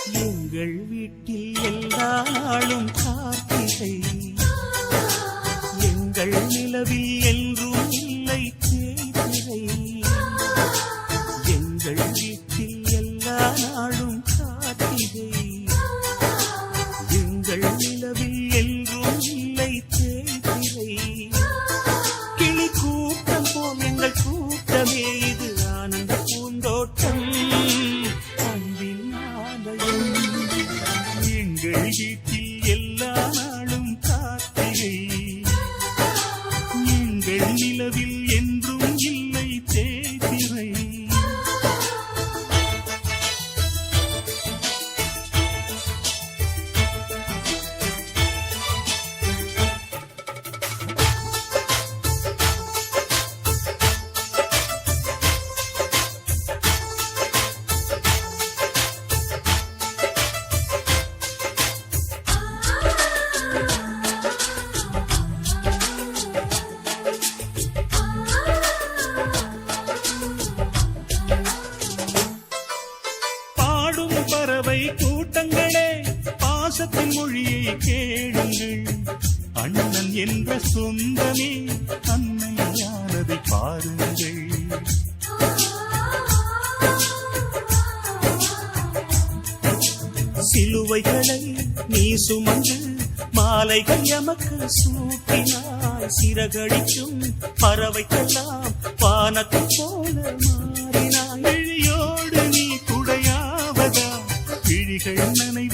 எங்கள் வீட்டில் எல்லா நாளும் கார்த்திகை, எங்கள் நிலவில் என்றும் இல்லை தேய்திரை. எங்கள் வீட்டில் எல்லா நாளும் கார்த்திகை, எங்கள் நிலவில் என்றும் இல்லை தேய்திரை. கிளி கூட்டம் போல் எங்கள் கூட்டமே இது ஆனந்த பூந்தோட்டம், அன்பின் ஆலயம். எங்கள் வீட்டில் எல்லா நாளும் கார்த்திகை, எங்கள் நிலவில் என்றும் இல்லை தேய்திரை. பறவை கூட்டங்களே, பாசத்தின் மொழியை கேளுங்கள். அண்ணன் என்ற சொந்தமே அன்னையானதை பாருங்கள். சிலுவைகளை நீ சுமந்து மாலைகள் எமக்கு சூட்டினாய். சிறகடிக்கும் பறவைக்கெல்லாம் வானத்தை போல மாறினாய். விழியோடு நீ குடையாவதா, விழிகள் நனை